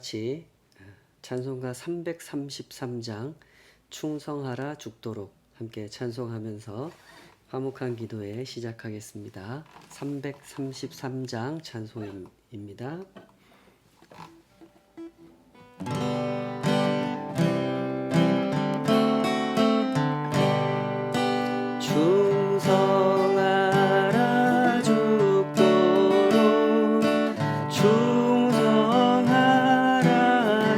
같이 찬송가 333장 충성하라 죽도록 함께 찬송하면서 화목한 기도에 시작하겠습니다. 333장 찬송입니다. 충성하라 죽도록 충성하라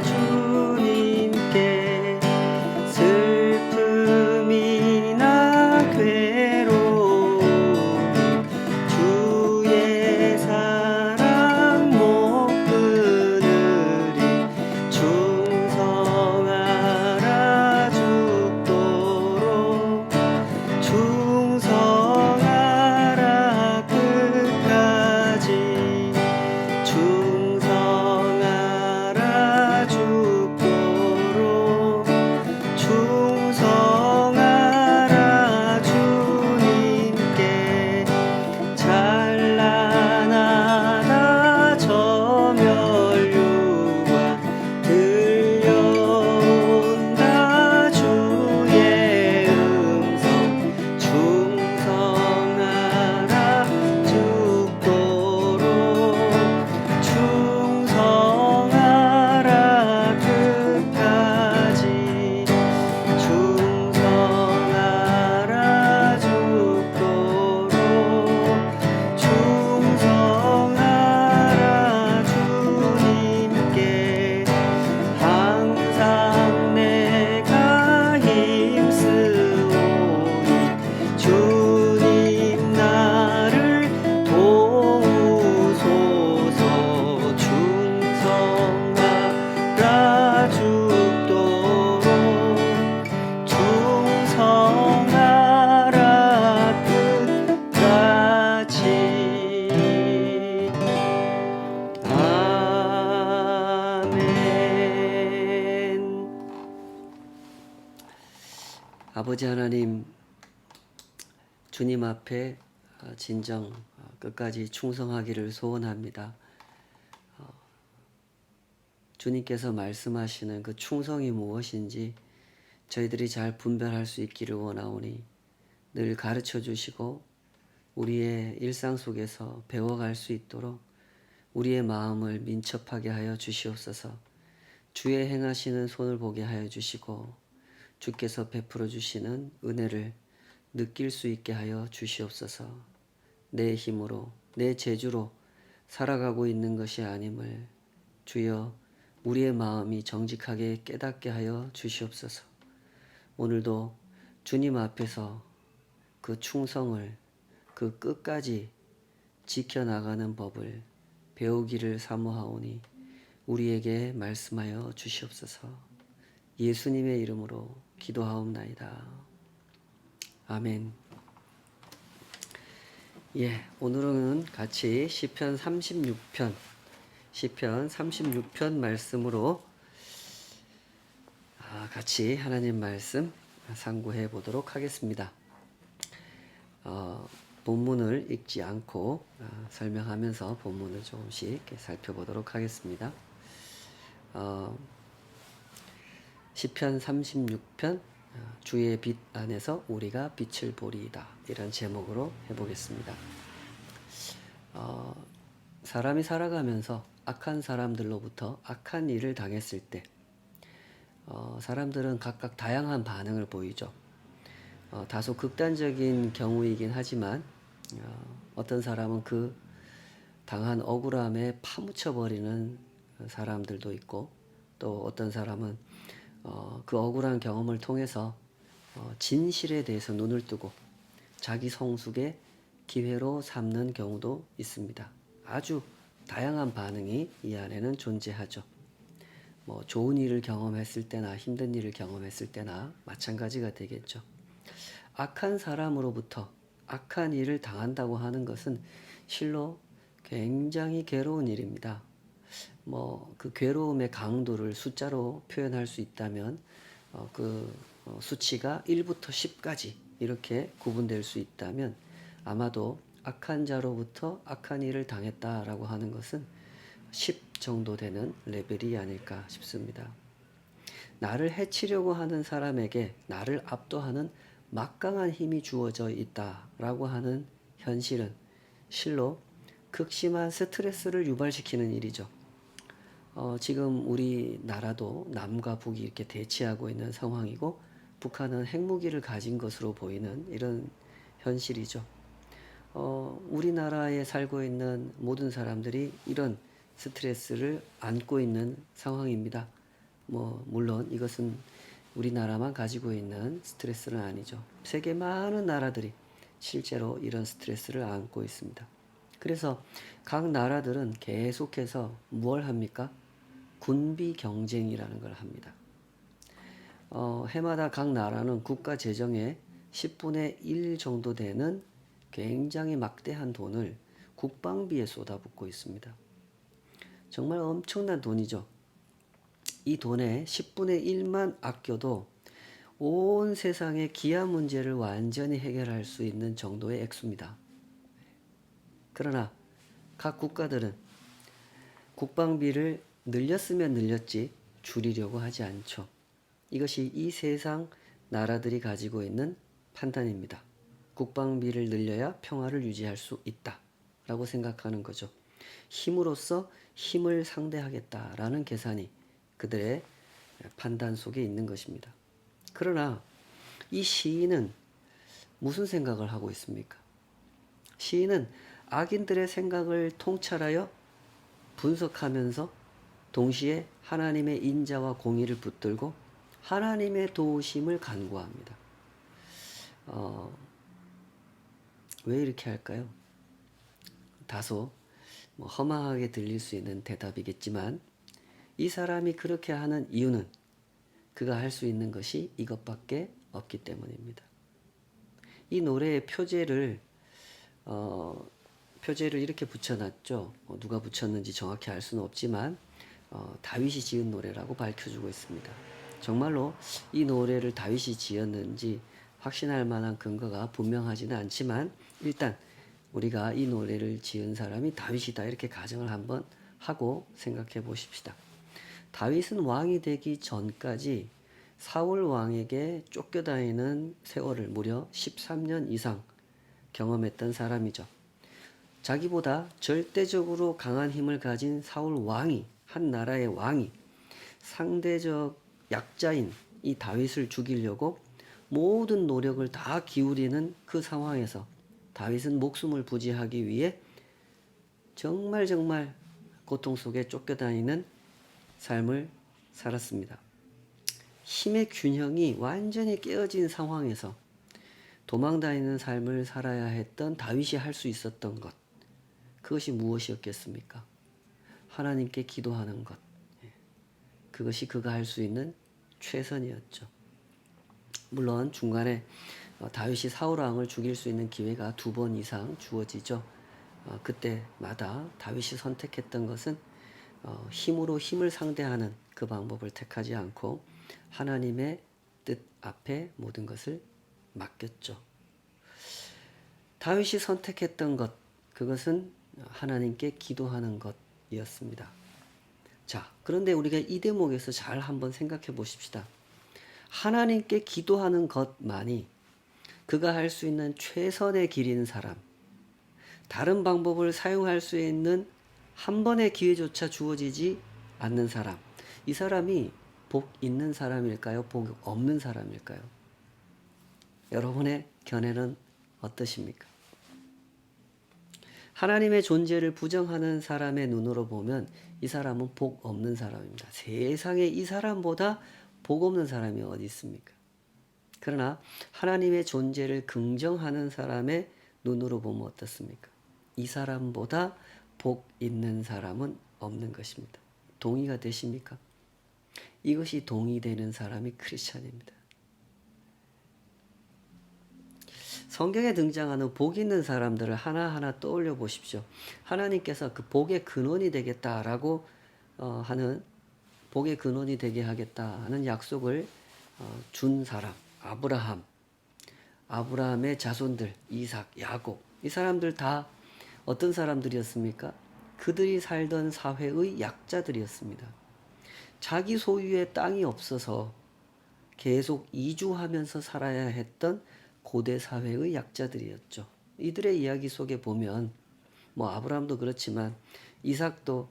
주님께 슬픔이나 괴로움 주의 사랑 못 끊으리 충성하라 죽도록 충성하라 끝까지 충성하라 죽도록 충성하라 주님께 찬란하다 저 멸류관 들려온다 주의 음성 충성하라 죽도록 충성하라 끝까지 충성하라 죽도록 충성하라 주님께 항상 내가 힘쓰오니 주님 나를 도우소서 충성하라 죽도록 충성하라 끝까지 아멘. 아버지 하나님, 주님 앞에 진정 끝까지 충성하기를 소원합니다. 주님께서 말씀하시는 그 충성이 무엇인지 저희들이 잘 분별할 수 있기를 원하오니 늘 가르쳐 주시고 우리의 일상 속에서 배워갈 수 있도록 우리의 마음을 민첩하게 하여 주시옵소서. 주의 행하시는 손을 보게 하여 주시고 주께서 베풀어 주시는 은혜를 느낄 수 있게 하여 주시옵소서. 내 힘으로 내 재주로 살아가고 있는 것이 아님을 주여 우리의 마음이 정직하게 깨닫게 하여 주시옵소서. 오늘도 주님 앞에서 그 충성을 그 끝까지 지켜나가는 법을 배우기를 사모하오니 우리에게 말씀하여 주시옵소서. 예수님의 이름으로 기도하옵나이다. 아멘. 오늘은 같이 시편 36편 말씀으로 같이 하나님 말씀 상고해 보도록 하겠습니다. 본문을 읽지 않고 설명하면서 본문을 조금씩 살펴보도록 하겠습니다. 시편 36편 주의 빛 안에서 우리가 빛을 보리이다, 이런 제목으로 해보겠습니다. 사람이 살아가면서 악한 사람들로부터 악한 일을 당했을 때 사람들은 각각 다양한 반응을 보이죠. 다소 극단적인 경우이긴 하지만 어떤 사람은 그 당한 억울함에 파묻혀버리는 사람들도 있고, 또 어떤 사람은 그 억울한 경험을 통해서 진실에 대해서 눈을 뜨고 자기 성숙의 기회로 삼는 경우도 있습니다. 아주 다양한 반응이 이 안에는 존재하죠. 좋은 일을 경험했을 때나 힘든 일을 경험했을 때나 마찬가지가 되겠죠. 악한 사람으로부터 악한 일을 당한다고 하는 것은 실로 굉장히 괴로운 일입니다. 그 괴로움의 강도를 숫자로 표현할 수 있다면 수치가 1부터 10까지 이렇게 구분될 수 있다면 아마도 악한 자로부터 악한 일을 당했다라고 하는 것은 10 정도 되는 레벨이 아닐까 싶습니다. 나를 해치려고 하는 사람에게 나를 압도하는 막강한 힘이 주어져 있다라고 하는 현실은 실로 극심한 스트레스를 유발시키는 일이죠. 지금 우리나라도 남과 북이 이렇게 대치하고 있는 상황이고 북한은 핵무기를 가진 것으로 보이는 이런 현실이죠. 우리나라에 살고 있는 모든 사람들이 이런 스트레스를 안고 있는 상황입니다. 물론 이것은 우리나라만 가지고 있는 스트레스는 아니죠. 세계 많은 나라들이 실제로 이런 스트레스를 안고 있습니다. 그래서 각 나라들은 계속해서 뭘 합니까? 군비 경쟁이라는 걸 합니다. 해마다 각 나라는 국가 재정의 10분의 1 정도 되는 굉장히 막대한 돈을 국방비에 쏟아붓고 있습니다. 정말 엄청난 돈이죠. 이 돈의 10분의 1만 아껴도 온 세상의 기아 문제를 완전히 해결할 수 있는 정도의 액수입니다. 그러나 각 국가들은 국방비를 늘렸으면 늘렸지 줄이려고 하지 않죠. 이것이 이 세상 나라들이 가지고 있는 판단입니다. 국방비를 늘려야 평화를 유지할 수 있다라고 생각하는 거죠. 힘으로써 힘을 상대하겠다라는 계산이 그들의 판단 속에 있는 것입니다. 그러나 이 시인은 무슨 생각을 하고 있습니까? 시인은 악인들의 생각을 통찰하여 분석하면서 동시에 하나님의 인자와 공의를 붙들고 하나님의 도우심을 간구합니다. 왜 이렇게 할까요? 다소 허망하게 들릴 수 있는 대답이겠지만 이 사람이 그렇게 하는 이유는 그가 할 수 있는 것이 이것밖에 없기 때문입니다. 이 노래의 표제를 이렇게 붙여놨죠. 누가 붙였는지 정확히 알 수는 없지만 다윗이 지은 노래라고 밝혀주고 있습니다. 정말로 이 노래를 다윗이 지었는지 확신할 만한 근거가 분명하지는 않지만 일단 우리가 이 노래를 지은 사람이 다윗이다 이렇게 가정을 한번 하고 생각해 보십시다. 다윗은 왕이 되기 전까지 사울 왕에게 쫓겨다니는 세월을 무려 13년 이상 경험했던 사람이죠. 자기보다 절대적으로 강한 힘을 가진 사울 왕이, 한 나라의 왕이 상대적 약자인 이 다윗을 죽이려고 모든 노력을 다 기울이는 그 상황에서 다윗은 목숨을 부지하기 위해 정말 고통 속에 쫓겨다니는 삶을 살았습니다. 힘의 균형이 완전히 깨어진 상황에서 도망다니는 삶을 살아야 했던 다윗이 할 수 있었던 것, 그것이 무엇이었겠습니까? 하나님께 기도하는 것. 그것이 그가 할 수 있는 최선이었죠. 물론 중간에 다윗이 사울 왕을 죽일 수 있는 기회가 2번 이상 주어지죠. 그때마다 다윗이 선택했던 것은 힘으로 힘을 상대하는 그 방법을 택하지 않고 하나님의 뜻 앞에 모든 것을 맡겼죠. 다윗이 선택했던 것, 그것은 하나님께 기도하는 것이었습니다. 자, 그런데 우리가 이 대목에서 잘 한번 생각해 보십시다. 하나님께 기도하는 것만이 그가 할 수 있는 최선의 길인 사람, 다른 방법을 사용할 수 있는 한 번의 기회조차 주어지지 않는 사람, 이 사람이 복 있는 사람일까요? 복 없는 사람일까요? 여러분의 견해는 어떠십니까? 하나님의 존재를 부정하는 사람의 눈으로 보면 이 사람은 복 없는 사람입니다. 세상에 이 사람보다 복 없는 사람이 어디 있습니까? 그러나 하나님의 존재를 긍정하는 사람의 눈으로 보면 어떻습니까? 이 사람보다 복 있는 사람은 없는 것입니다. 동의가 되십니까? 이것이 동의되는 사람이 크리스찬입니다. 성경에 등장하는 복 있는 사람들을 하나하나 떠올려 보십시오. 하나님께서 그 복의 근원이 되겠다라고 하는, 복의 근원이 되게 하겠다 하는 약속을 준 사람, 아브라함의 자손들, 이삭, 야곱, 이 사람들 다 어떤 사람들이었습니까? 그들이 살던 사회의 약자들이었습니다. 자기 소유의 땅이 없어서 계속 이주하면서 살아야 했던 고대 사회의 약자들이었죠. 이들의 이야기 속에 보면 뭐 아브라함도 그렇지만 이삭도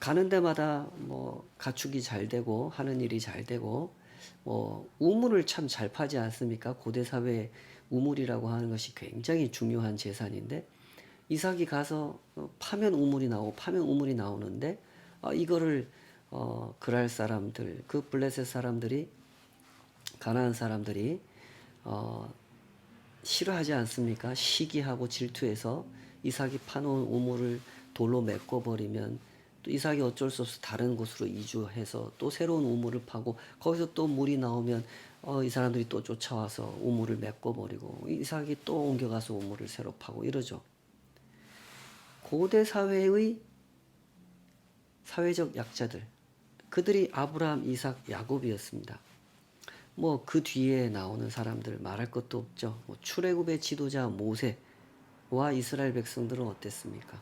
가는 데마다 뭐 가축이 잘 되고 하는 일이 잘 되고 뭐 우물을 참 잘 파지 않습니까? 고대 사회에 우물이라고 하는 것이 굉장히 중요한 재산인데 이삭이 가서 파면 우물이 나오고 파면 우물이 나오는데 이거를 그랄 사람들 그 블레셋 사람들이 가나안 사람들이 싫어하지 않습니까? 시기하고 질투해서 이삭이 파놓은 우물을 돌로 메꿔버리면 또 이삭이 어쩔 수 없어 다른 곳으로 이주해서 또 새로운 우물을 파고 거기서 또 물이 나오면 이 사람들이 또 쫓아와서 우물을 메꿔버리고 이삭이 또 옮겨가서 우물을 새로 파고 이러죠. 고대 사회의 사회적 약자들 그들이 아브라함, 이삭, 야곱이었습니다. 뭐 그 뒤에 나오는 사람들 말할 것도 없죠. 뭐 출애굽의 지도자 모세와 이스라엘 백성들은 어땠습니까?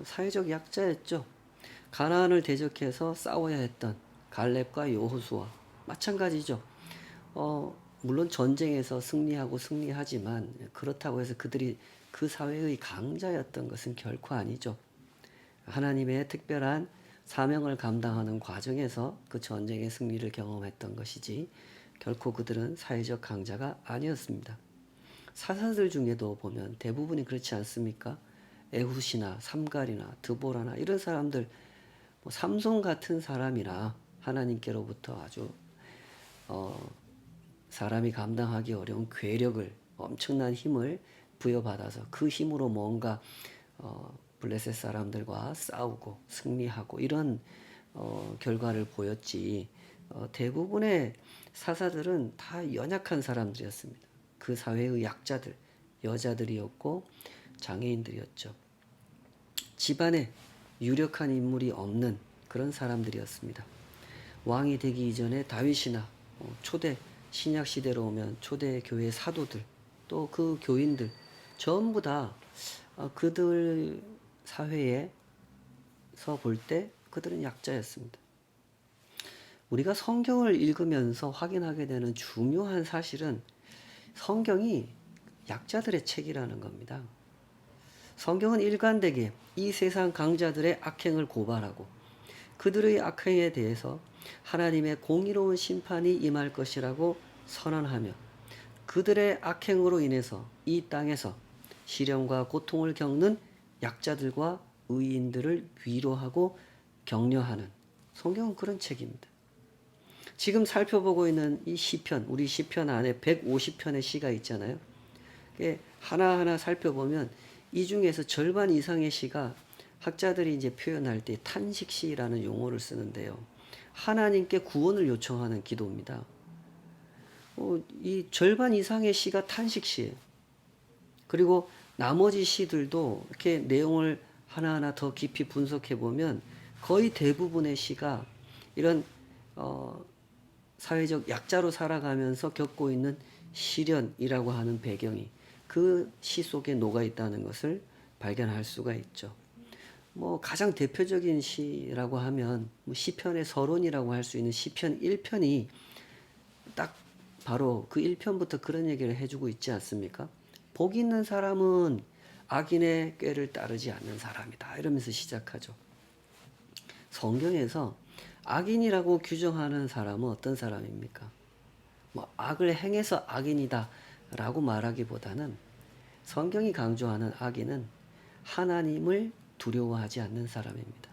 사회적 약자였죠. 가나안을 대적해서 싸워야 했던 갈렙과 여호수아 마찬가지죠. 물론 전쟁에서 승리하지만 그렇다고 해서 그들이 그 사회의 강자였던 것은 결코 아니죠. 하나님의 특별한 사명을 감당하는 과정에서 그 전쟁의 승리를 경험했던 것이지 결코 그들은 사회적 강자가 아니었습니다. 사사들 중에도 보면 대부분이 그렇지 않습니까? 에훗이나 삼갈이나 드보라나 이런 사람들 뭐 삼손 같은 사람이나 하나님께로부터 아주 사람이 감당하기 어려운 괴력을 엄청난 힘을 부여받아서 그 힘으로 뭔가 블레셋 사람들과 싸우고 승리하고 이런 결과를 보였지 대부분의 사사들은 다 연약한 사람들이었습니다. 그 사회의 약자들, 여자들이었고 장애인들이었죠. 집안에 유력한 인물이 없는 그런 사람들이었습니다. 왕이 되기 이전에 다윗이나 초대 신약 시대로 오면 초대 교회 사도들 또 그 교인들 전부 다 그들 사회에서 볼 때 그들은 약자였습니다. 우리가 성경을 읽으면서 확인하게 되는 중요한 사실은 성경이 약자들의 책이라는 겁니다. 성경은 일관되게 이 세상 강자들의 악행을 고발하고 그들의 악행에 대해서 하나님의 공의로운 심판이 임할 것이라고 선언하며 그들의 악행으로 인해서 이 땅에서 시련과 고통을 겪는 약자들과 의인들을 위로하고 격려하는 성경은 그런 책입니다. 지금 살펴보고 있는 이 시편, 우리 시편 안에 150편의 시가 있잖아요. 하나하나 살펴보면 이 중에서 절반 이상의 시가 학자들이 이제 표현할 때 탄식시라는 용어를 쓰는데요. 하나님께 구원을 요청하는 기도입니다. 이 절반 이상의 시가 탄식시예요. 그리고 나머지 시들도 이렇게 내용을 하나하나 더 깊이 분석해 보면 거의 대부분의 시가 이런 사회적 약자로 살아가면서 겪고 있는 시련이라고 하는 배경이 그 시 속에 녹아 있다는 것을 발견할 수가 있죠. 뭐 가장 대표적인 시라고 하면 시편의 서론이라고 할 수 있는 시편 1편이 딱 바로 그 1편부터 그런 얘기를 해주고 있지 않습니까? 복 있는 사람은 악인의 꾀를 따르지 않는 사람이다. 이러면서 시작하죠. 성경에서 악인이라고 규정하는 사람은 어떤 사람입니까? 뭐 악을 행해서 악인이다 라고 말하기보다는 성경이 강조하는 악인은 하나님을 두려워하지 않는 사람입니다.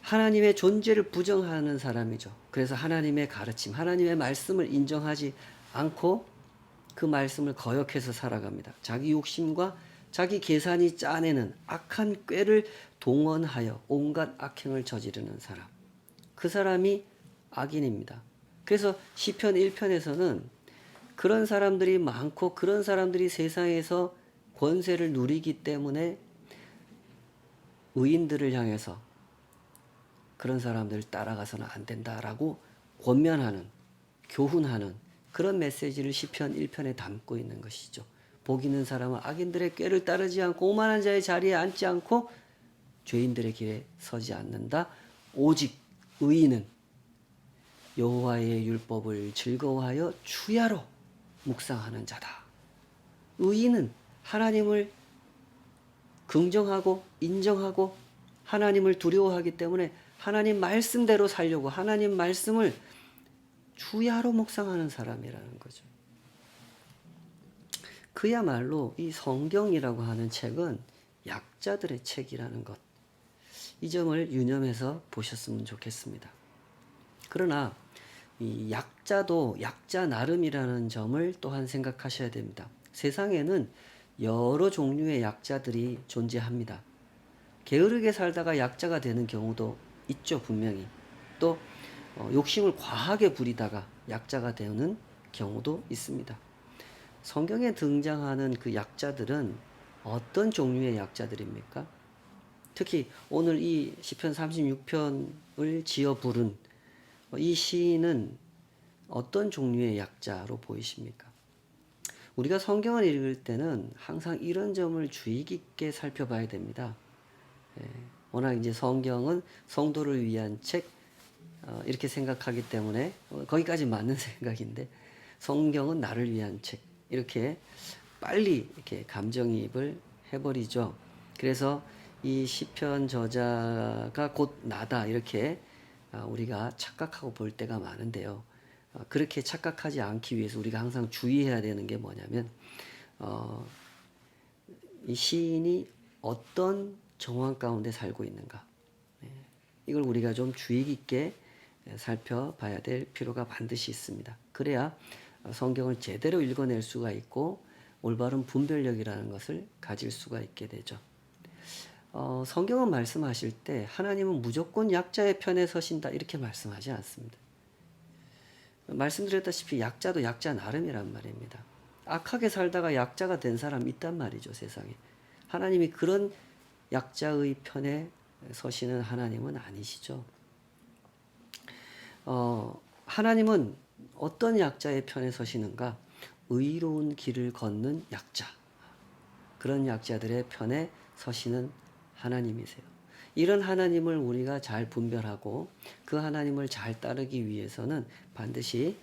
하나님의 존재를 부정하는 사람이죠. 그래서 하나님의 가르침, 하나님의 말씀을 인정하지 않고 그 말씀을 거역해서 살아갑니다. 자기 욕심과 자기 계산이 짜내는 악한 꾀를 동원하여 온갖 악행을 저지르는 사람. 그 사람이 악인입니다. 그래서 시편 1편에서는 그런 사람들이 많고 그런 사람들이 세상에서 권세를 누리기 때문에 의인들을 향해서 그런 사람들을 따라가서는 안 된다라고 권면하는, 교훈하는 그런 메시지를 시편 1편에 담고 있는 것이죠. 복 있는 사람은 악인들의 꾀를 따르지 않고 오만한 자의 자리에 앉지 않고 죄인들의 길에 서지 않는다. 오직 의인은 여호와의 율법을 즐거워하여 주야로 묵상하는 자다. 의인은 하나님을 긍정하고 인정하고 하나님을 두려워하기 때문에 하나님 말씀대로 살려고 하나님 말씀을 주야로 묵상하는 사람이라는 거죠. 그야말로 이 성경이라고 하는 책은 약자들의 책이라는 것. 이 점을 유념해서 보셨으면 좋겠습니다. 그러나 이 약자도 약자 나름이라는 점을 또한 생각하셔야 됩니다. 세상에는 여러 종류의 약자들이 존재합니다. 게으르게 살다가 약자가 되는 경우도 있죠, 분명히. 또 욕심을 과하게 부리다가 약자가 되는 경우도 있습니다. 성경에 등장하는 그 약자들은 어떤 종류의 약자들입니까? 특히 오늘 이 시편 36편을 지어 부른 이 시인은 어떤 종류의 약자로 보이십니까? 우리가 성경을 읽을 때는 항상 이런 점을 주의 깊게 살펴봐야 됩니다. 워낙 이제 성경은 성도를 위한 책 이렇게 생각하기 때문에 거기까지 맞는 생각인데 성경은 나를 위한 책 이렇게 빨리 이렇게 감정이입을 해버리죠. 그래서 이 시편 저자가 곧 나다 이렇게 우리가 착각하고 볼 때가 많은데요. 그렇게 착각하지 않기 위해서 우리가 항상 주의해야 되는 게 뭐냐면 이 시인이 어떤 정황 가운데 살고 있는가. 이걸 우리가 좀 주의 깊게 살펴봐야 될 필요가 반드시 있습니다. 그래야 성경을 제대로 읽어낼 수가 있고 올바른 분별력이라는 것을 가질 수가 있게 되죠. 성경은 말씀하실 때 하나님은 무조건 약자의 편에 서신다 이렇게 말씀하지 않습니다. 말씀드렸다시피 약자도 약자 나름이란 말입니다. 악하게 살다가 약자가 된 사람이 있단 말이죠, 세상에. 하나님이 그런 약자의 편에 서시는 하나님은 아니시죠. 하나님은 어떤 약자의 편에 서시는가? 의로운 길을 걷는 약자. 그런 약자들의 편에 서시는 하나님이세요. 이런 하나님을 우리가 잘 분별하고 그 하나님을 잘 따르기 위해서는 반드시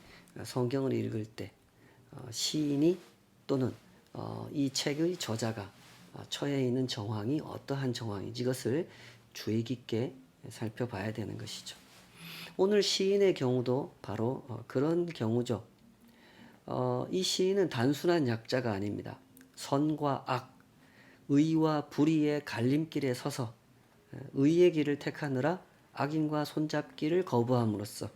성경을 읽을 때 시인이 또는 이 책의 저자가 처해 있는 정황이 어떠한 정황인지 이것을 주의 깊게 살펴봐야 되는 것이죠. 오늘 시인의 경우도 바로 그런 경우죠. 이 시인은 단순한 약자가 아닙니다. 선과 악, 의와 불의의 갈림길에 서서 의의 길을 택하느라 악인과 손잡기를 거부함으로써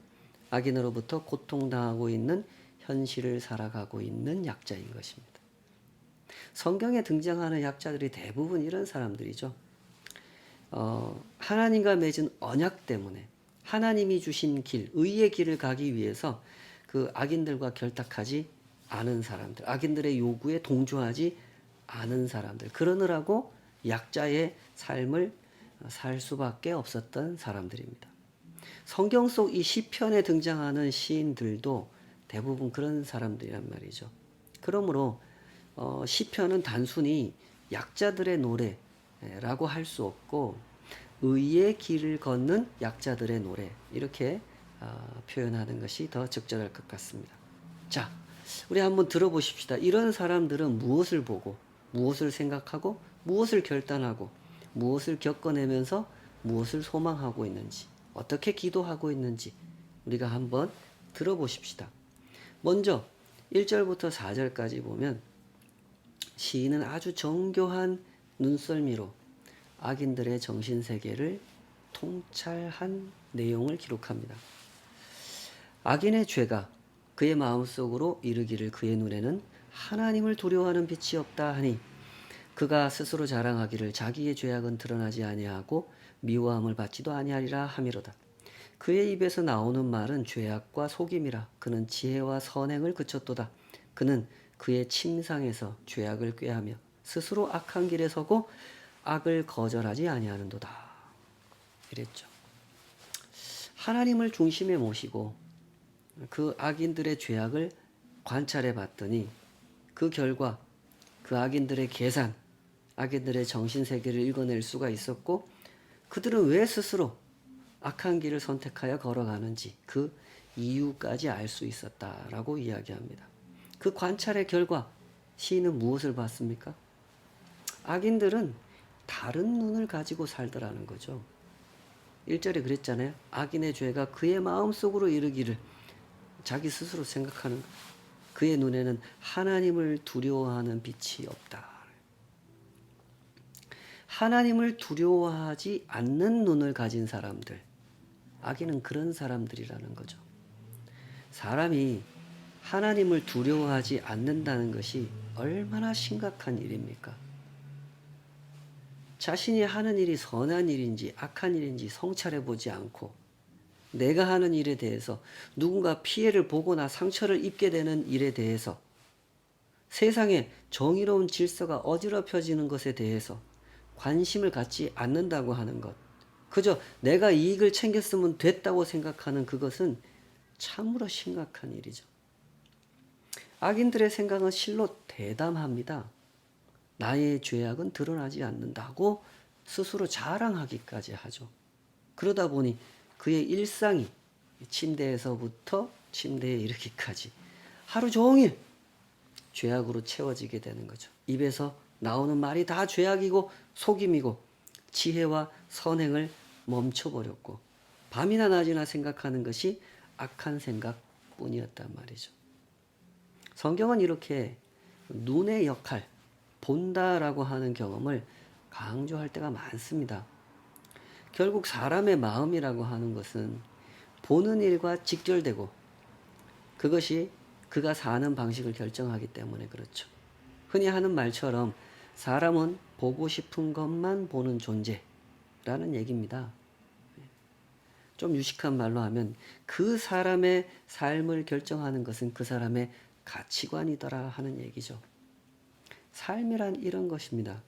악인으로부터 고통당하고 있는 현실을 살아가고 있는 약자인 것입니다. 성경에 등장하는 약자들이 대부분 이런 사람들이죠. 하나님과 맺은 언약 때문에 하나님이 주신 길, 의의 길을 가기 위해서 그 악인들과 결탁하지 않은 사람들, 악인들의 요구에 동조하지 않은 사람들, 그러느라고 약자의 삶을 살 수밖에 없었던 사람들입니다. 성경 속 이 시편에 등장하는 시인들도 대부분 그런 사람들이란 말이죠. 그러므로 시편은 단순히 약자들의 노래라고 할 수 없고 의의 길을 걷는 약자들의 노래 이렇게 표현하는 것이 더 적절할 것 같습니다. 자, 우리 한번 들어보십시다. 이런 사람들은 무엇을 보고 무엇을 생각하고 무엇을 결단하고 무엇을 겪어내면서 무엇을 소망하고 있는지 어떻게 기도하고 있는지 우리가 한번 들어보십시다. 먼저 1절부터 4절까지 보면 시인은 아주 정교한 눈썰미로 악인들의 정신세계를 통찰한 내용을 기록합니다. 악인의 죄가 그의 마음속으로 이르기를 그의 눈에는 하나님을 두려워하는 빛이 없다 하니 그가 스스로 자랑하기를 자기의 죄악은 드러나지 아니하고 미워함을 받지도 아니하리라 하미로다. 그의 입에서 나오는 말은 죄악과 속임이라. 그는 지혜와 선행을 그쳤도다. 그는 그의 침상에서 죄악을 꾀하며 스스로 악한 길에 서고 악을 거절하지 아니하는도다. 이랬죠. 하나님을 중심에 모시고 그 악인들의 죄악을 관찰해 봤더니 그 결과 그 악인들의 계산, 악인들의 정신세계를 읽어낼 수가 있었고 그들은 왜 스스로 악한 길을 선택하여 걸어가는지 그 이유까지 알 수 있었다라고 이야기합니다. 그 관찰의 결과 시인은 무엇을 봤습니까? 악인들은 다른 눈을 가지고 살더라는 거죠. 1절에 그랬잖아요. 악인의 죄가 그의 마음속으로 이르기를 자기 스스로 생각하는 그의 눈에는 하나님을 두려워하는 빛이 없다. 하나님을 두려워하지 않는 눈을 가진 사람들, 악인은 그런 사람들이라는 거죠. 사람이 하나님을 두려워하지 않는다는 것이 얼마나 심각한 일입니까? 자신이 하는 일이 선한 일인지 악한 일인지 성찰해 보지 않고 내가 하는 일에 대해서 누군가 피해를 보거나 상처를 입게 되는 일에 대해서 세상에 정의로운 질서가 어지럽혀지는 것에 대해서 관심을 갖지 않는다고 하는 것, 그저 내가 이익을 챙겼으면 됐다고 생각하는 그것은 참으로 심각한 일이죠. 악인들의 생각은 실로 대담합니다. 나의 죄악은 드러나지 않는다고 스스로 자랑하기까지 하죠. 그러다 보니 그의 일상이 침대에서부터 침대에 이르기까지 하루 종일 죄악으로 채워지게 되는 거죠. 입에서 나오는 말이 다 죄악이고 속임이고 지혜와 선행을 멈춰버렸고 밤이나 낮이나 생각하는 것이 악한 생각뿐이었단 말이죠. 성경은 이렇게 눈의 역할, 본다라고 하는 경험을 강조할 때가 많습니다. 결국 사람의 마음이라고 하는 것은 보는 일과 직결되고 그것이 그가 사는 방식을 결정하기 때문에 그렇죠. 흔히 하는 말처럼 사람은 보고 싶은 것만 보는 존재라는 얘기입니다. 좀 유식한 말로 하면 그 사람의 삶을 결정하는 것은 그 사람의 가치관이더라 하는 얘기죠. 삶이란 이런 것입니다.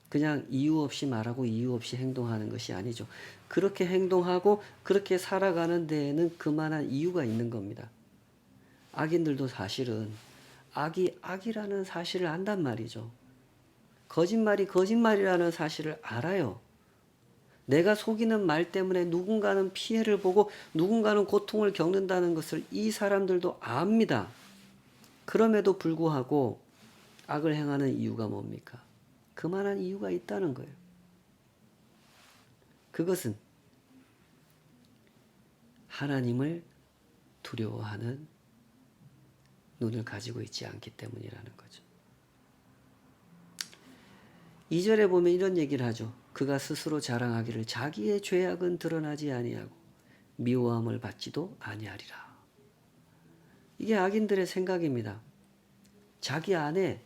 그냥 이유 없이 말하고 이유 없이 행동하는 것이 아니죠. 그렇게 행동하고 그렇게 살아가는 데에는 그만한 이유가 있는 겁니다. 악인들도 사실은 악이 악이라는 사실을 안단 말이죠. 거짓말이 거짓말이라는 사실을 알아요. 내가 속이는 말 때문에 누군가는 피해를 보고 누군가는 고통을 겪는다는 것을 이 사람들도 압니다. 그럼에도 불구하고 악을 행하는 이유가 뭡니까? 그만한 이유가 있다는 거예요. 그것은 하나님을 두려워하는 눈을 가지고 있지 않기 때문이라는 거죠. 2절에 보면 이런 얘기를 하죠. 그가 스스로 자랑하기를 자기의 죄악은 드러나지 아니하고 미워함을 받지도 아니하리라. 이게 악인들의 생각입니다. 자기 안에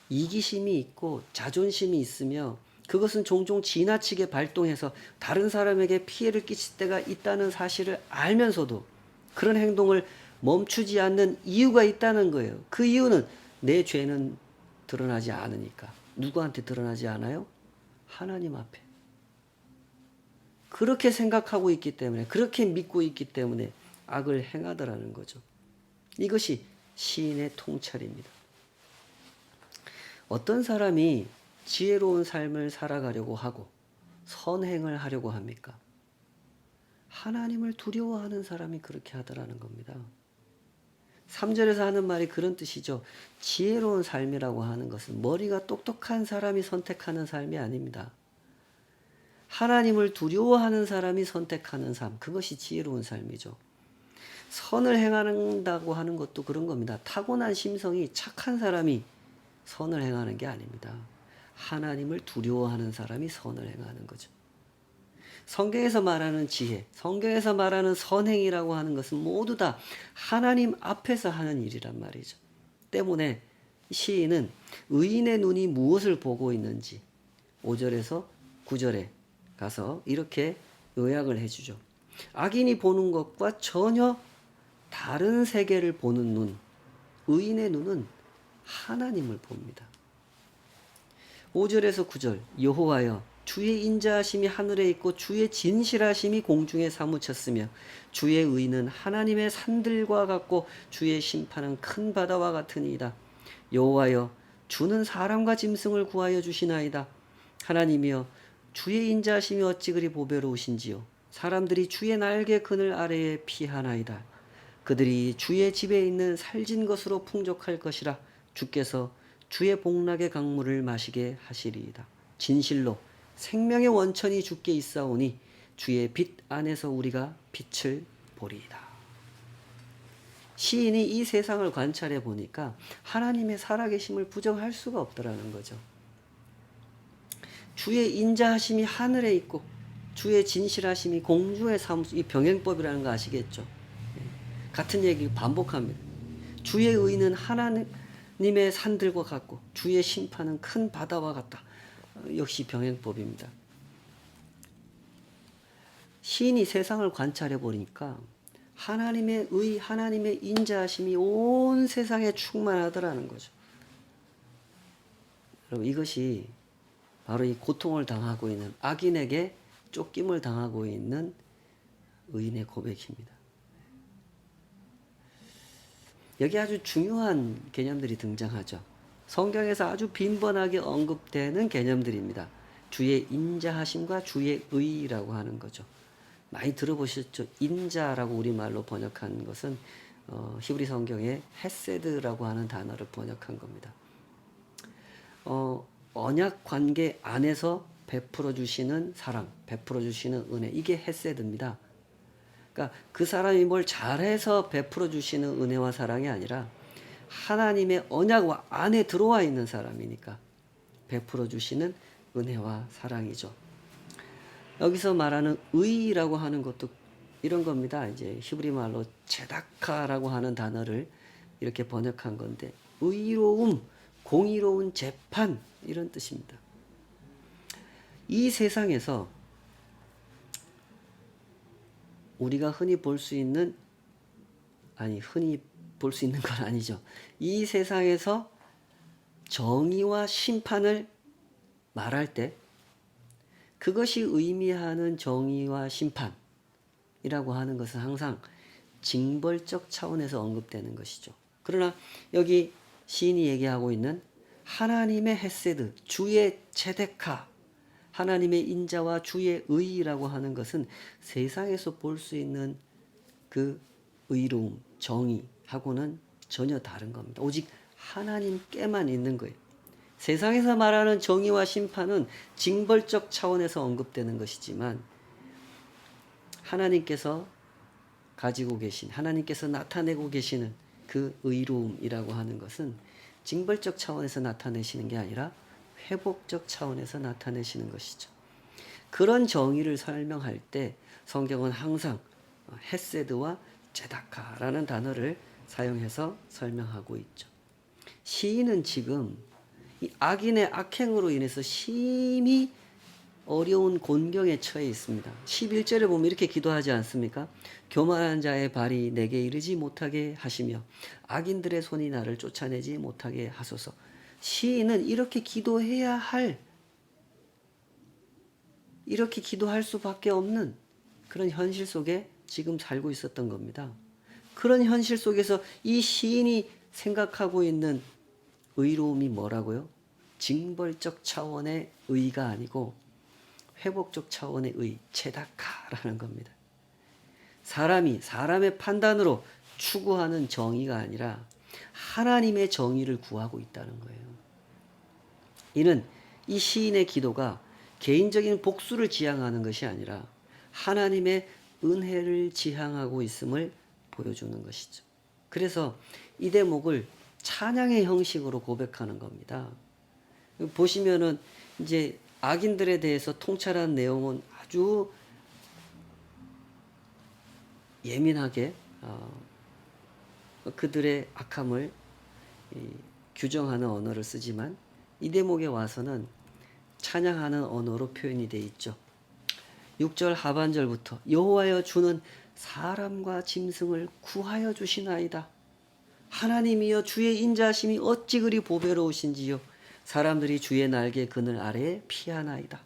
이기심이 있고 자존심이 있으며 그것은 종종 지나치게 발동해서 다른 사람에게 피해를 끼칠 때가 있다는 사실을 알면서도 그런 행동을 멈추지 않는 이유가 있다는 거예요. 그 이유는 내 죄는 드러나지 않으니까. 누구한테 드러나지 않아요? 하나님 앞에. 그렇게 생각하고 있기 때문에, 그렇게 믿고 있기 때문에 악을 행하더라는 거죠. 이것이 시인의 통찰입니다. 어떤 사람이 지혜로운 삶을 살아가려고 하고 선행을 하려고 합니까? 하나님을 두려워하는 사람이 그렇게 하더라는 겁니다. 3절에서 하는 말이 그런 뜻이죠. 지혜로운 삶이라고 하는 것은 머리가 똑똑한 사람이 선택하는 삶이 아닙니다. 하나님을 두려워하는 사람이 선택하는 삶, 그것이 지혜로운 삶이죠. 선을 행한다고 하는 것도 그런 겁니다. 타고난 심성이 착한 사람이 선을 행하는 게 아닙니다. 하나님을 두려워하는 사람이 선을 행하는 거죠. 성경에서 말하는 지혜, 성경에서 말하는 선행이라고 하는 것은 모두 다 하나님 앞에서 하는 일이란 말이죠. 때문에 시인은 의인의 눈이 무엇을 보고 있는지 5절에서 9절에 가서 이렇게 요약을 해주죠. 악인이 보는 것과 전혀 다른 세계를 보는 눈, 의인의 눈은 하나님을 봅니다. 5절에서 9절 여호와여 주의 인자하심이 하늘에 있고 주의 진실하심이 공중에 사무쳤으며 주의 의는 하나님의 산들과 같고 주의 심판은 큰 바다와 같으니이다. 여호와여 주는 사람과 짐승을 구하여 주시나이다. 하나님이여 주의 인자하심이 어찌 그리 보배로우신지요. 사람들이 주의 날개 그늘 아래에 피하나이다. 그들이 주의 집에 있는 살진 것으로 풍족할 것이라. 주께서 주의 복락의 강물을 마시게 하시리이다. 진실로 생명의 원천이 주께 있사오니 주의 빛 안에서 우리가 빛을 보리이다. 시인이 이 세상을 관찰해 보니까 하나님의 살아계심을 부정할 수가 없더라는 거죠. 주의 인자하심이 하늘에 있고 주의 진실하심이 공중에 사무소, 이 병행법이라는 거 아시겠죠? 같은 얘기 반복합니다. 주의 의는 하나님의 산들과 같고 주의 심판은 큰 바다와 같다. 역시 병행법입니다. 시인이 세상을 관찰해 보니까 하나님의 의, 하나님의 인자하심이 온 세상에 충만하더라는 거죠. 여러분, 이것이 바로 이 고통을 당하고 있는 악인에게 쫓김을 당하고 있는 의인의 고백입니다. 여기 아주 중요한 개념들이 등장하죠. 성경에서 아주 빈번하게 언급되는 개념들입니다. 주의 인자하심과 주의 의라고 하는 거죠. 많이 들어보셨죠? 인자라고 우리말로 번역한 것은 히브리 성경에 헤세드라고 하는 단어를 번역한 겁니다. 언약 관계 안에서 베풀어 주시는 사랑, 베풀어 주시는 은혜, 이게 헤세드입니다. 그러니까 그 사람이 뭘 잘해서 베풀어 주시는 은혜와 사랑이 아니라 하나님의 언약 안에 들어와 있는 사람이니까 베풀어 주시는 은혜와 사랑이죠. 여기서 말하는 의라고 하는 것도 이런 겁니다. 이제 히브리 말로 제다카라고 하는 단어를 이렇게 번역한 건데, 의로움, 공의로운 재판, 이런 뜻입니다. 이 세상에서 우리가 흔히 볼 수 있는, 흔히 볼 수 있는 건 아니죠. 이 세상에서 정의와 심판을 말할 때 그것이 의미하는 정의와 심판이라고 하는 것은 항상 징벌적 차원에서 언급되는 것이죠. 그러나 여기 시인이 얘기하고 있는 하나님의 헤세드, 주의 체데카, 하나님의 인자와 주의 의라고 하는 것은 세상에서 볼 수 있는 그 의로움, 정의하고는 전혀 다른 겁니다. 오직 하나님께만 있는 거예요. 세상에서 말하는 정의와 심판은 징벌적 차원에서 언급되는 것이지만 하나님께서 가지고 계신, 하나님께서 나타내고 계시는 그 의로움이라고 하는 것은 징벌적 차원에서 나타내시는 게 아니라 회복적 차원에서 나타내시는 것이죠. 그런 정의를 설명할 때 성경은 항상 헤세드와 제다카라는 단어를 사용해서 설명하고 있죠. 시인은 지금 이 악인의 악행으로 인해서 심히 어려운 곤경에 처해 있습니다. 11절에 보면 이렇게 기도하지 않습니까? 교만한 자의 발이 내게 이르지 못하게 하시며 악인들의 손이 나를 쫓아내지 못하게 하소서. 시인은 이렇게 기도해야 할, 이렇게 기도할 수밖에 없는 그런 현실 속에 지금 살고 있었던 겁니다. 그런 현실 속에서 이 시인이 생각하고 있는 의로움이 뭐라고요? 징벌적 차원의 의가 아니고 회복적 차원의 의, 체다카라는 겁니다. 사람의 판단으로 추구하는 정의가 아니라 하나님의 정의를 구하고 있다는 거예요. 이는 이 시인의 기도가 개인적인 복수를 지향하는 것이 아니라 하나님의 은혜를 지향하고 있음을 보여주는 것이죠. 그래서 이 대목을 찬양의 형식으로 고백하는 겁니다. 보시면은 이제 악인들에 대해서 통찰한 내용은 아주 예민하게 그들의 악함을 규정하는 언어를 쓰지만 이 대목에 와서는 찬양하는 언어로 표현이 되어 있죠. 6절 하반절부터 여호와여 주는 사람과 짐승을 구하여 주시나이다. 하나님이여 주의 인자하심이 어찌 그리 보배로우신지요. 사람들이 주의 날개 그늘 아래에 피하나이다.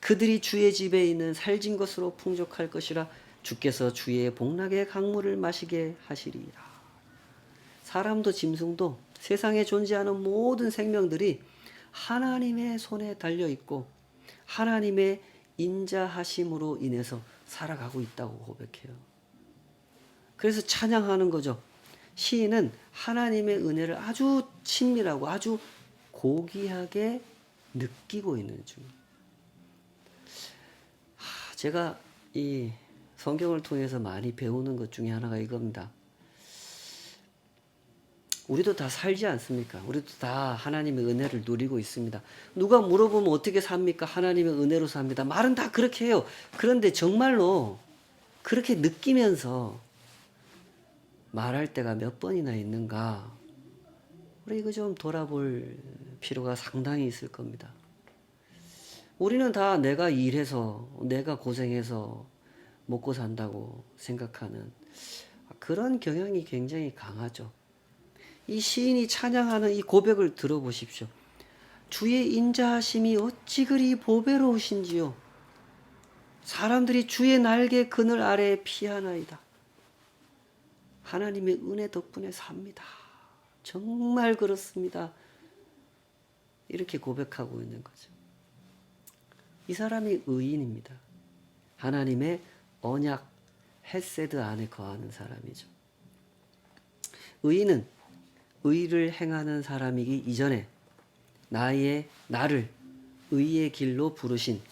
그들이 주의 집에 있는 살진 것으로 풍족할 것이라. 주께서 주의 복락의 강물을 마시게 하시리이다. 사람도 짐승도 세상에 존재하는 모든 생명들이 하나님의 손에 달려 있고 하나님의 인자하심으로 인해서 살아가고 있다고 고백해요. 그래서 찬양하는 거죠. 시인은 하나님의 은혜를 아주 친밀하고 아주 고귀하게 느끼고 있는 중입니다. 제가 이 성경을 통해서 많이 배우는 것 중에 하나가 이겁니다. 우리도 다 살지 않습니까? 우리도 다 하나님의 은혜를 누리고 있습니다. 누가 물어보면 어떻게 삽니까? 하나님의 은혜로 삽니다. 말은 다 그렇게 해요. 그런데 정말로 그렇게 느끼면서 말할 때가 몇 번이나 있는가? 우리 이거 좀 돌아볼 필요가 상당히 있을 겁니다. 우리는 다 내가 일해서, 내가 고생해서 먹고 산다고 생각하는 그런 경향이 굉장히 강하죠. 이 시인이 찬양하는 이 고백을 들어보십시오. 주의 인자하심이 어찌 그리 보배로우신지요. 사람들이 주의 날개 그늘 아래에 피하나이다. 하나님의 은혜 덕분에 삽니다. 정말 그렇습니다. 이렇게 고백하고 있는 거죠. 이 사람이 의인입니다. 하나님의 언약 헤세드 안에 거하는 사람이죠. 의인은 의를 행하는 사람이기 이전에 나를 의의 길로 부르신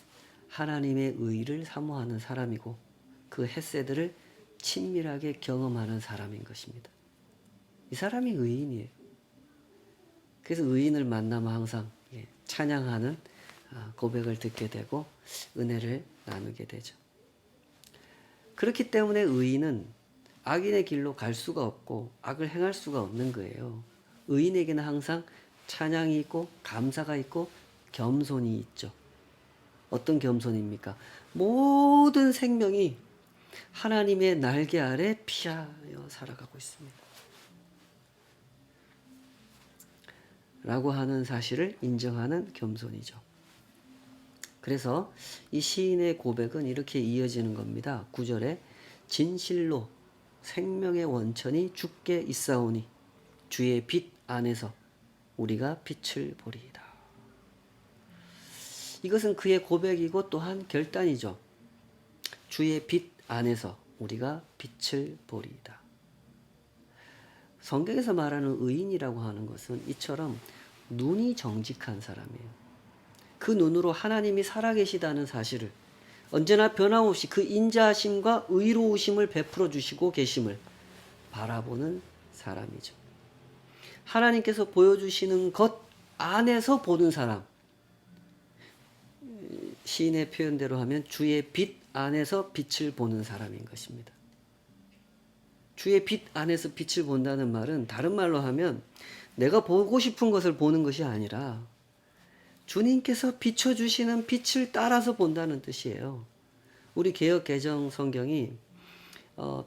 하나님의 의를 사모하는 사람이고 그 헤세드를 친밀하게 경험하는 사람인 것입니다. 이 사람이 의인이에요. 그래서 의인을 만나면 항상 찬양하는 고백을 듣게 되고 은혜를 나누게 되죠. 그렇기 때문에 의인은 악인의 길로 갈 수가 없고 악을 행할 수가 없는 거예요. 의인에게는 항상 찬양이 있고 감사가 있고 겸손이 있죠. 어떤 겸손입니까? 모든 생명이 하나님의 날개 아래 피하여 살아가고 있습니다. 라고 하는 사실을 인정하는 겸손이죠. 그래서 이 시인의 고백은 이렇게 이어지는 겁니다. 9절에 진실로 생명의 원천이 주께 있사오니 주의 빛 안에서 우리가 빛을 보리이다. 이것은 그의 고백이고 또한 결단이죠. 주의 빛 안에서 우리가 빛을 보리이다. 성경에서 말하는 의인이라고 하는 것은 이처럼 눈이 정직한 사람이에요. 그 눈으로 하나님이 살아계시다는 사실을 언제나 변함없이 그 인자하심과 의로우심을 베풀어 주시고 계심을 바라보는 사람이죠. 하나님께서 보여주시는 것 안에서 보는 사람. 시인의 표현대로 하면 주의 빛 안에서 빛을 보는 사람인 것입니다. 주의 빛 안에서 빛을 본다는 말은 다른 말로 하면 내가 보고 싶은 것을 보는 것이 아니라 주님께서 비춰주시는 빛을 따라서 본다는 뜻이에요. 우리 개역 개정 성경이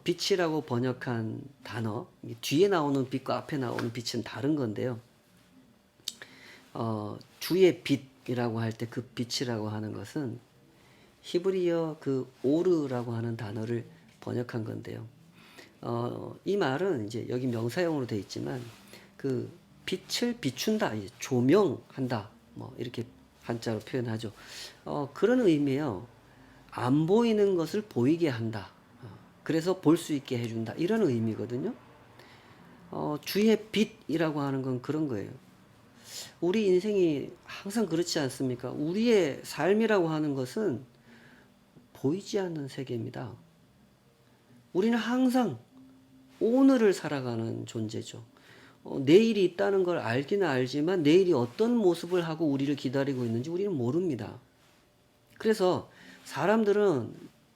빛이라고 번역한 단어, 뒤에 나오는 빛과 앞에 나오는 빛은 다른 건데요. 주의 빛이라고 할 때 그 빛이라고 하는 것은 히브리어 그 오르라고 하는 단어를 번역한 건데요. 이 말은 이제 여기 명사형으로 되어 있지만 그 빛을 비춘다, 조명한다, 뭐 이렇게 한자로 표현하죠. 그런 의미예요. 안 보이는 것을 보이게 한다. 그래서 볼 수 있게 해준다. 이런 의미거든요. 주의 빛이라고 하는 건 그런 거예요. 우리 인생이 항상 그렇지 않습니까? 우리의 삶이라고 하는 것은 보이지 않는 세계입니다. 우리는 항상 오늘을 살아가는 존재죠. 내일이 있다는 걸 알기는 알지만 내일이 어떤 모습을 하고 우리를 기다리고 있는지 우리는 모릅니다. 그래서 사람들은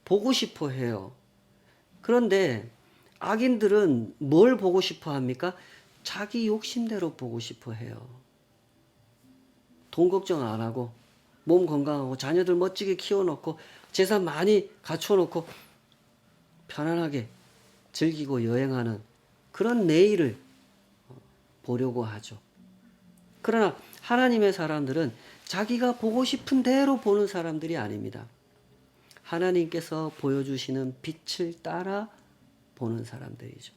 보고 싶어 해요. 그런데 악인들은 뭘 보고 싶어 합니까? 자기 욕심대로 보고 싶어 해요. 돈 걱정 안 하고 몸 건강하고 자녀들 멋지게 키워놓고 재산 많이 갖춰놓고 편안하게 즐기고 여행하는 그런 내일을 보려고 하죠. 그러나 하나님의 사람들은 자기가 보고 싶은 대로 보는 사람들이 아닙니다. 하나님께서 보여주시는 빛을 따라 보는 사람들이죠.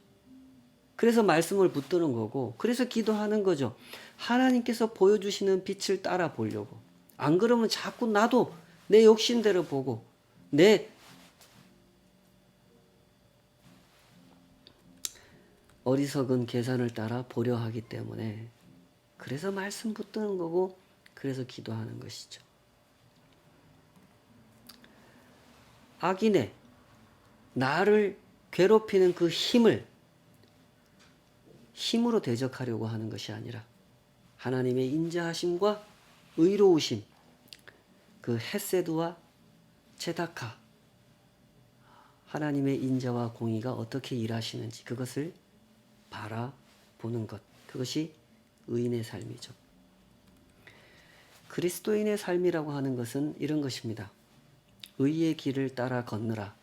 그래서 말씀을 붙드는 거고, 그래서 기도하는 거죠. 하나님께서 보여주시는 빛을 따라 보려고. 안 그러면 자꾸 나도 내 욕심대로 보고 내 어리석은 계산을 따라 보려 하기 때문에, 그래서 말씀 붙드는 거고, 그래서 기도하는 것이죠. 악인의 나를 괴롭히는 그 힘으로 대적하려고 하는 것이 아니라 하나님의 인자하심과 의로우심, 그 헤세드와 체다카, 하나님의 인자와 공의가 어떻게 일하시는지 그것을 바라보는 것, 그것이 의인의 삶이죠. 그리스도인의 삶이라고 하는 것은 이런 것입니다. 의의 길을 따라 걷느라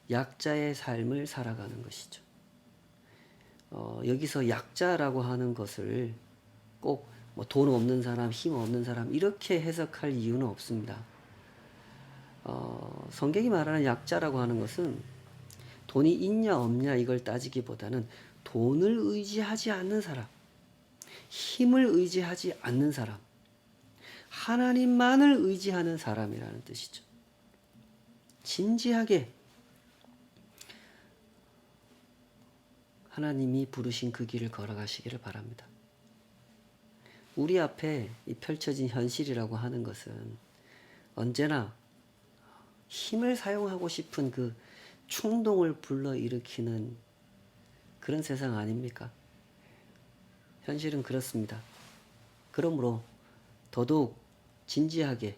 약자의 삶을 살아가는 것이죠. 여기서 약자라고 하는 것을 꼭 돈 없는 사람, 힘 없는 사람 이렇게 해석할 이유는 없습니다. 성경이 말하는 약자라고 하는 것은 돈이 있냐 없냐 이걸 따지기보다는 돈을 의지하지 않는 사람, 힘을 의지하지 않는 사람, 하나님만을 의지하는 사람이라는 뜻이죠. 진지하게 하나님이 부르신 그 길을 걸어가시기를 바랍니다. 우리 앞에 펼쳐진 현실이라고 하는 것은 언제나 힘을 사용하고 싶은 그 충동을 불러일으키는 그런 세상 아닙니까? 현실은 그렇습니다. 그러므로 더더욱 진지하게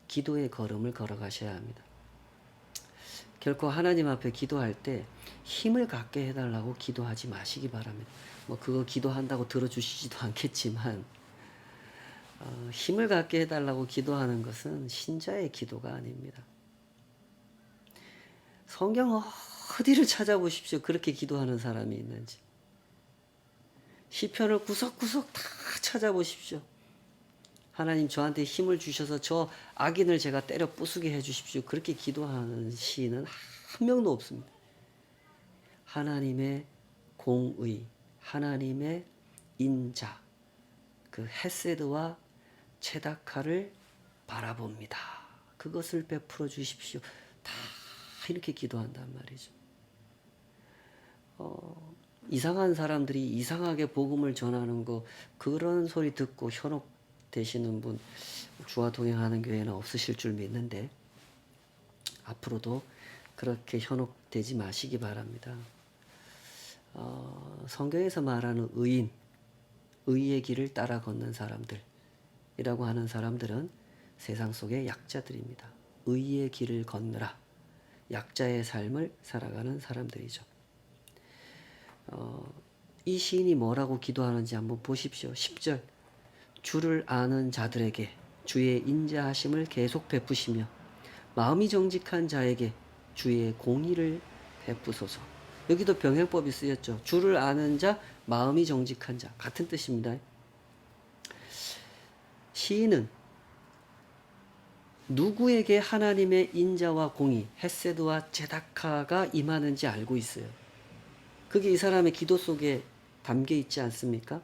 기도의 걸음을 걸어가셔야 합니다. 결코 하나님 앞에 기도할 때 힘을 갖게 해달라고 기도하지 마시기 바랍니다. 그거 기도한다고 들어주시지도 않겠지만, 힘을 갖게 해달라고 기도하는 것은 신자의 기도가 아닙니다. 성경 어디를 찾아보십시오. 그렇게 기도하는 사람이 있는지. 시편을 구석구석 다 찾아보십시오. 하나님 저한테 힘을 주셔서 저 악인을 제가 때려 부수게 해주십시오. 그렇게 기도하는 시인은 한 명도 없습니다. 하나님의 공의, 하나님의 인자, 그 헤세드와 체다카를 바라봅니다. 그것을 베풀어 주십시오. 다 이렇게 기도한단 말이죠. 이상한 사람들이 이상하게 복음을 전하는 거, 그런 소리 듣고 현혹되시는 분, 주와 동행하는 교회는 없으실 줄 믿는데 앞으로도 그렇게 현혹되지 마시기 바랍니다. 성경에서 말하는 의인, 의의 길을 따라 걷는 사람들이라고 하는 사람들은 세상 속의 약자들입니다. 의의 길을 걷느라 약자의 삶을 살아가는 사람들이죠. 이 시인이 뭐라고 기도하는지 한번 보십시오. 10절, 주를 아는 자들에게 주의 인자하심을 계속 베푸시며 마음이 정직한 자에게 주의 공의를 베푸소서. 여기도 병행법이 쓰였죠. 주를 아는 자, 마음이 정직한 자, 같은 뜻입니다. 시인은 누구에게 하나님의 인자와 공의, 헤세드와 제다카가 임하는지 알고 있어요. 그게 이 사람의 기도 속에 담겨 있지 않습니까?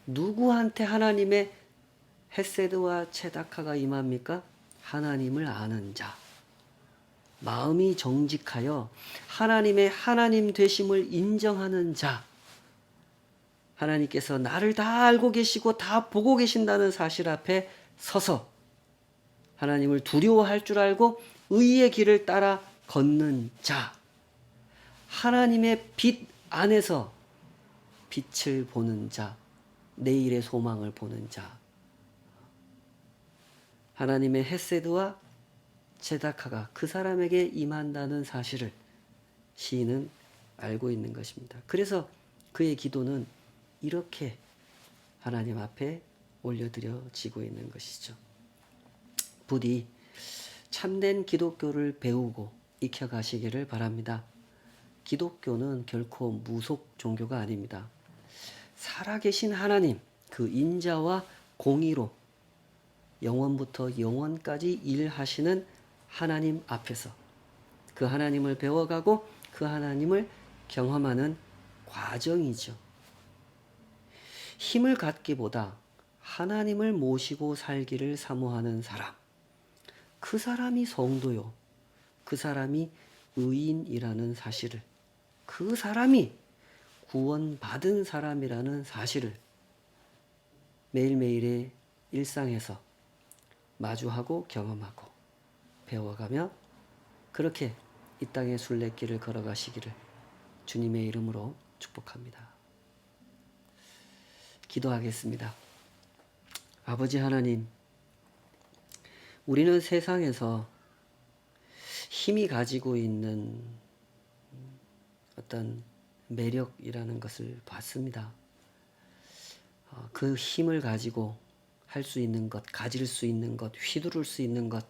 누구한테 하나님의 헤세드와 체다카가 임합니까? 하나님을 아는 자, 마음이 정직하여 하나님의 하나님 되심을 인정하는 자, 하나님께서 나를 다 알고 계시고 다 보고 계신다는 사실 앞에 서서 하나님을 두려워할 줄 알고 의의 길을 따라 걷는 자, 하나님의 빛 안에서 빛을 보는 자, 내일의 소망을 보는 자, 하나님의 헤세드와 제다카가 그 사람에게 임한다는 사실을 시인은 알고 있는 것입니다. 그래서 그의 기도는 이렇게 하나님 앞에 올려드려지고 있는 것이죠. 부디 참된 기독교를 배우고 익혀가시기를 바랍니다. 기독교는 결코 무속 종교가 아닙니다. 살아계신 하나님, 그 인자와 공의로 영원부터 영원까지 일하시는 하나님 앞에서 그 하나님을 배워가고 그 하나님을 경험하는 과정이죠. 힘을 갖기보다 하나님을 모시고 살기를 사모하는 사람, 그 사람이 성도요. 그 사람이 의인이라는 사실을, 그 사람이 구원받은 사람이라는 사실을 매일매일의 일상에서 마주하고 경험하고 배워가며 그렇게 이 땅의 순례길을 걸어가시기를 주님의 이름으로 축복합니다. 기도하겠습니다. 아버지 하나님, 우리는 세상에서 힘이 가지고 있는 어떤 매력이라는 것을 봤습니다. 그 힘을 가지고 할 수 있는 것, 가질 수 있는 것, 휘두를 수 있는 것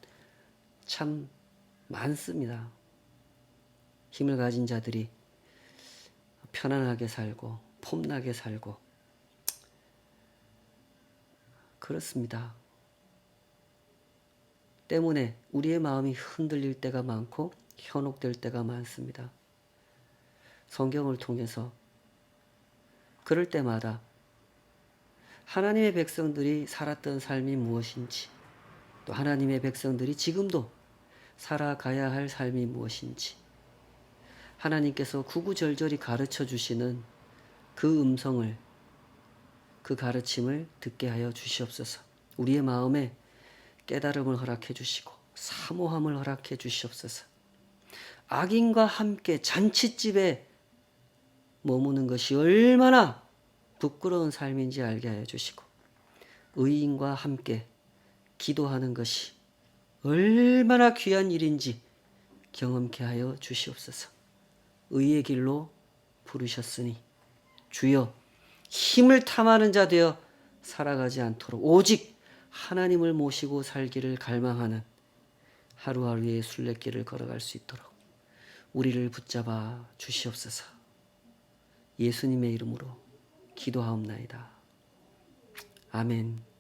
참 많습니다. 힘을 가진 자들이 편안하게 살고 폼나게 살고 그렇습니다. 때문에 우리의 마음이 흔들릴 때가 많고 현혹될 때가 많습니다. 성경을 통해서 그럴 때마다 하나님의 백성들이 살았던 삶이 무엇인지, 또 하나님의 백성들이 지금도 살아가야 할 삶이 무엇인지, 하나님께서 구구절절히 가르쳐 주시는 그 음성을, 그 가르침을 듣게 하여 주시옵소서. 우리의 마음에 깨달음을 허락해 주시고 사모함을 허락해 주시옵소서. 악인과 함께 잔칫집에 머무는 것이 얼마나 부끄러운 삶인지 알게 하여 주시고, 의인과 함께 기도하는 것이 얼마나 귀한 일인지 경험케 하여 주시옵소서. 의의 길로 부르셨으니 주여 힘을 탐하는 자 되어 살아가지 않도록 오직 하나님을 모시고 살기를 갈망하는 하루하루의 순례길을 걸어갈 수 있도록 우리를 붙잡아 주시옵소서. 예수님의 이름으로 기도하옵나이다. 아멘.